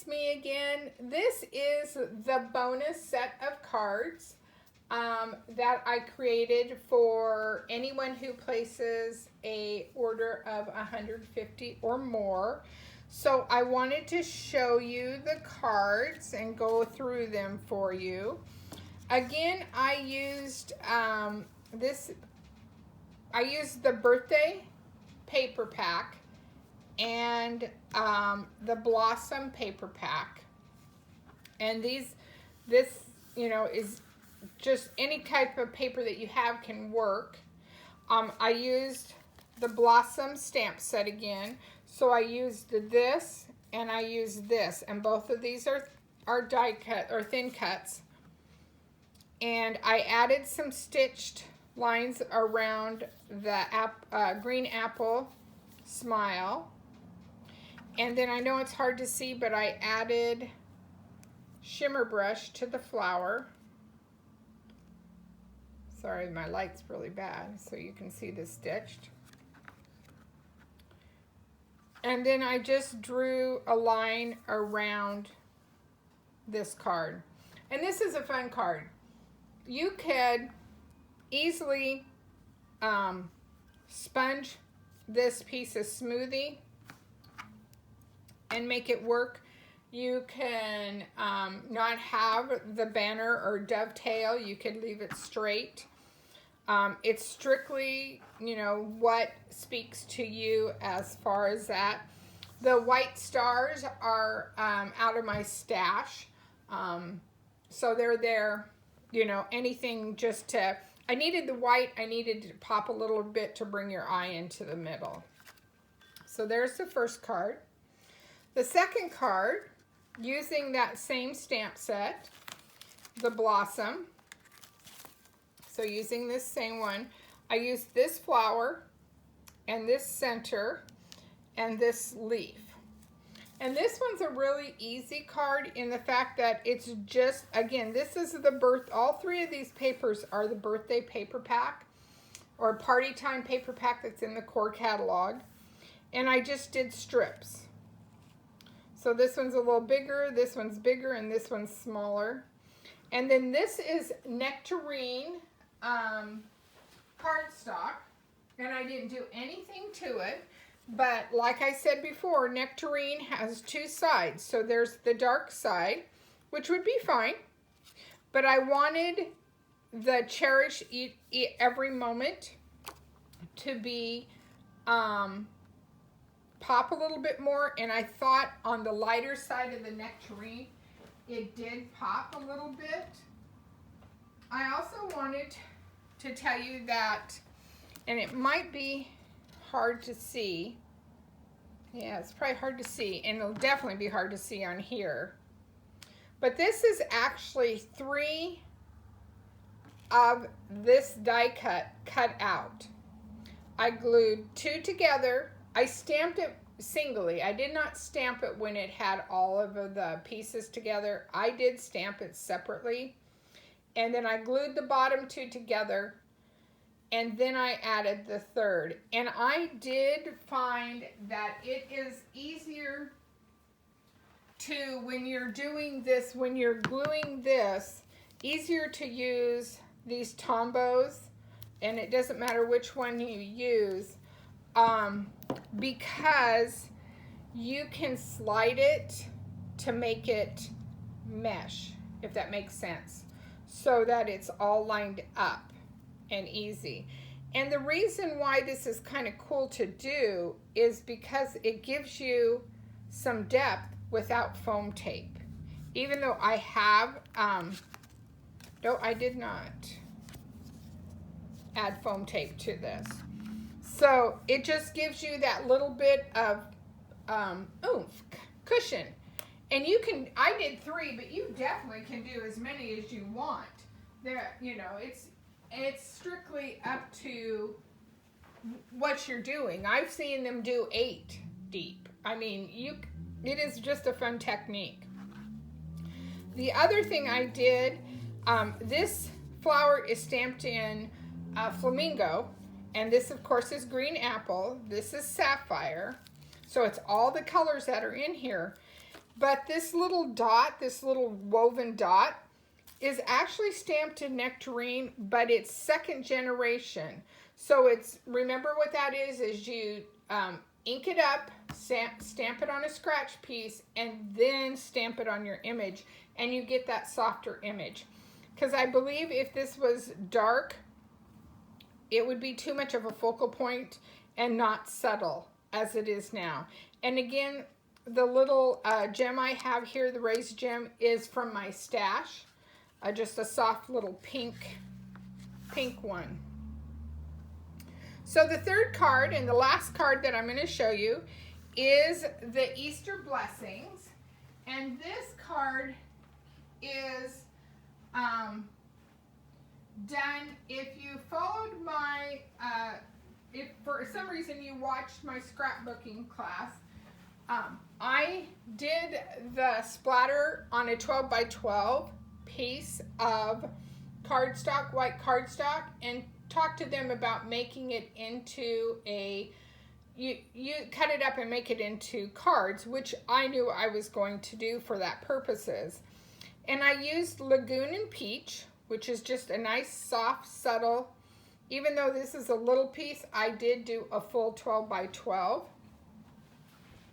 it's me again. This is the bonus set of cards that I created for anyone who places a order of 150 or more. So I wanted to show you the cards and go through them for you. Again, I used the birthday paper pack and the Blossom paper pack. And this, is just any type of paper that you have can work. I used the Blossom stamp set again. So I used this and I used this. And both of these are die cut or thin cuts. And I added some stitched lines around the green apple smile. And then I know it's hard to see, but I added shimmer brush to the flower. Sorry, my light's really bad, so you can see this stitched. And then I just drew a line around this card. And this is a fun card. You could easily sponge this piece of smoothie and make it work. You can not have the banner or dovetail. You could leave it straight. It's strictly, what speaks to you as far as that. The white stars are out of my stash. So they're there, anything just to, I needed the white, I needed to pop a little bit to bring your eye into the middle. So there's the first card. The second card, using that same stamp set, the Blossom. So using this same one, I used this flower and this center and this leaf. And this one's a really easy card in the fact that it's just, again, this is all three of these papers are the birthday paper pack or party time paper pack that's in the core catalog. And I just did strips. So this one's a little bigger, this one's bigger, and this one's smaller. And then this is Nectarine cardstock, and I didn't do anything to it. But like I said before, Nectarine has two sides. So there's the dark side, which would be fine. But I wanted the Cherish Every Moment to be pop a little bit more, and I thought on the lighter side of the Nectarine it did pop a little bit. I also wanted to tell you that, and it might be hard to see, yeah, it's probably hard to see, and it'll definitely be hard to see on here, but this is actually 3 of this die cut out. I glued 2 together. I stamped it singly. I did not stamp it when it had all of the pieces together. I did stamp it separately. And then I glued the bottom 2 together. And then I added the third. And I did find that it is easier to, when you're doing this, when you're gluing this, easier to use these Tombos. And it doesn't matter which one you use. Because you can slide it to make it mesh, if that makes sense, so that it's all lined up and easy. And the reason why this is kind of cool to do is because it gives you some depth without foam tape. Even though I have, no, I did not add foam tape to this. So it just gives you that little bit of oomph, cushion. And you can, I did 3, but you definitely can do as many as you want. There, it's strictly up to what you're doing. I've seen them do 8 deep. I mean, it is just a fun technique. The other thing I did, this flower is stamped in flamingo. And this, of course, is green apple. This is sapphire. So it's all the colors that are in here. But this little dot, this little woven dot, is actually stamped in Nectarine, but it's second generation. So it's, remember what that is you ink it up, stamp it on a scratch piece, and then stamp it on your image, and you get that softer image. Because I believe if this was dark, it would be too much of a focal point and not subtle as it is now. And again, the little gem I have here, the raised gem, is from my stash. Just a soft little pink one. So the third card and the last card that I'm going to show you is the Easter Blessings. And this card is done, if you followed my, if for some reason you watched my scrapbooking class, I did the splatter on a 12 by 12 piece of cardstock, white cardstock, and talked to them about making it into a, you cut it up and make it into cards, which I knew I was going to do for that purposes. And I used Lagoon and Peach, which is just a nice, soft, subtle, even though this is a little piece, I did do a full 12 by 12.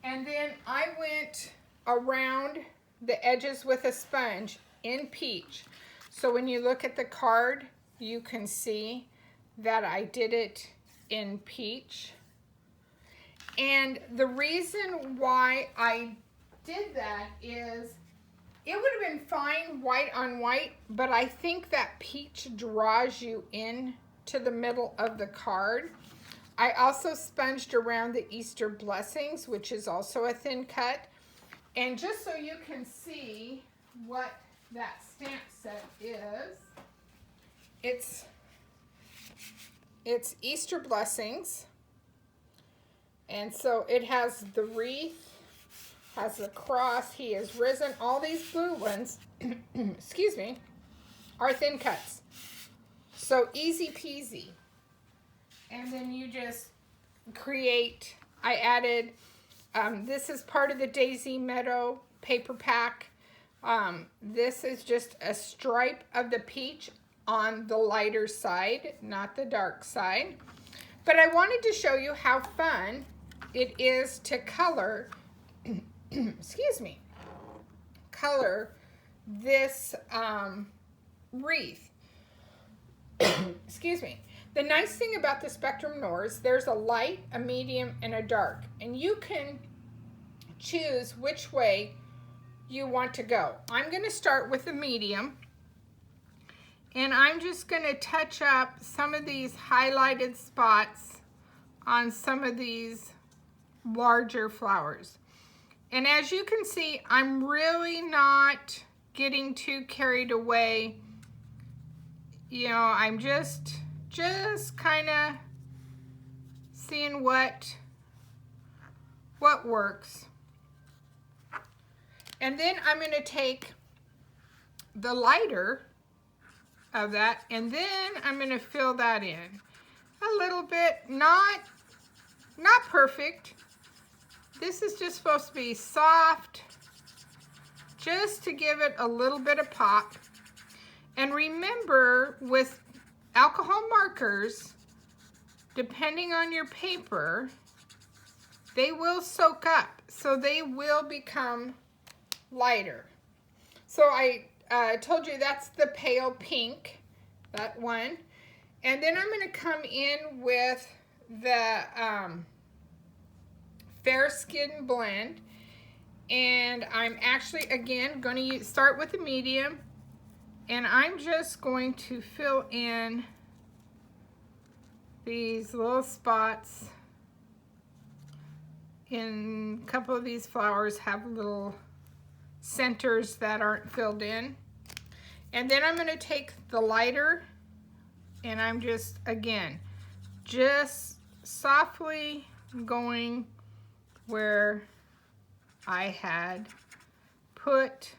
And then I went around the edges with a sponge in Peach. So when you look at the card, you can see that I did it in Peach. And the reason why I did that is it would have been fine white on white, but I think that Peach draws you in to the middle of the card. I also sponged around the Easter Blessings, which is also a thin cut. And just so you can see what that stamp set is, it's Easter Blessings. And so it has the wreath, has the cross, he is risen. All these blue ones, excuse me, are thin cuts. So easy peasy. And then you just create, I added, this is part of the Daisy Meadow paper pack. This is just a stripe of the peach on the lighter side, not the dark side. But I wanted to show you how fun it is to color, excuse me, color this wreath. Excuse me. The nice thing about the Spectrum Noir, there's a light, a medium, and a dark. And you can choose which way you want to go. I'm going to start with the medium. And I'm just going to touch up some of these highlighted spots on some of these larger flowers. And as you can see, I'm really not getting too carried away. You know, I'm just kind of seeing what works. And then I'm going to take the lighter of that, and then I'm going to fill that in a little bit, not perfect. This is just supposed to be soft, just to give it a little bit of pop. And remember, with alcohol markers, depending on your paper, they will soak up, so they will become lighter. So I told you that's the pale pink, that one. And then I'm going to come in with the Fair Skin Blend. And I'm actually, again, going to start with the medium. And I'm just going to fill in these little spots. In a couple of these flowers have little centers that aren't filled in. And then I'm going to take the lighter, and I'm just, again, just softly going where I had put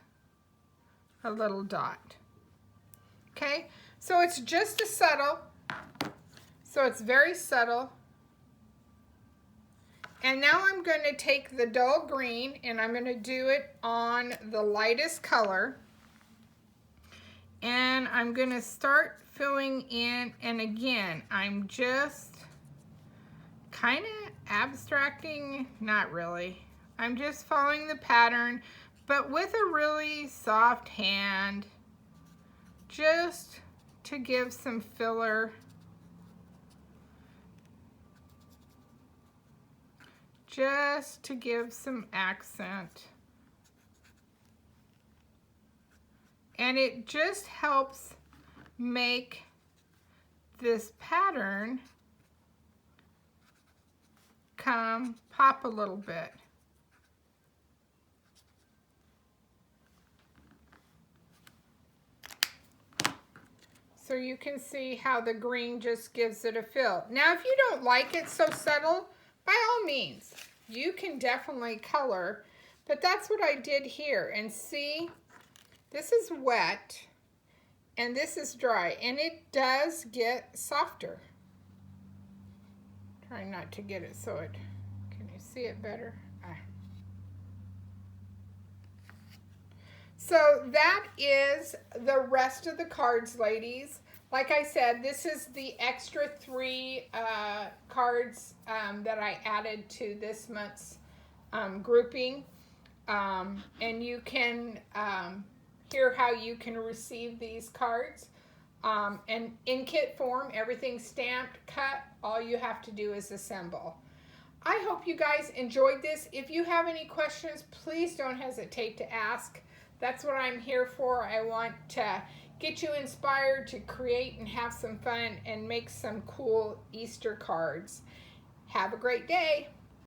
a little dot. Okay, so it's just a subtle, so it's very subtle. And now I'm going to take the dull green and I'm going to do it on the lightest color. And I'm going to start filling in, and again, I'm just kind of abstracting, not really. I'm just following the pattern, but with a really soft hand, just to give some filler. Just to give some accent. And it just helps make this pattern pop a little bit. So you can see how the green just gives it a fill. Now, if you don't like it so subtle, by all means, you can definitely color, but that's what I did here. And see, this is wet and this is dry, and it does get softer. Trying not to get it so it, can you see it better? So that is the rest of the cards, ladies. Like I said, this is the extra 3 cards that I added to this month's grouping. And you can hear how you can receive these cards. And in kit form, everything's stamped, cut. All you have to do is assemble. I hope you guys enjoyed this. If you have any questions, please don't hesitate to ask. That's what I'm here for. I want to get you inspired to create and have some fun and make some cool Easter cards. Have a great day.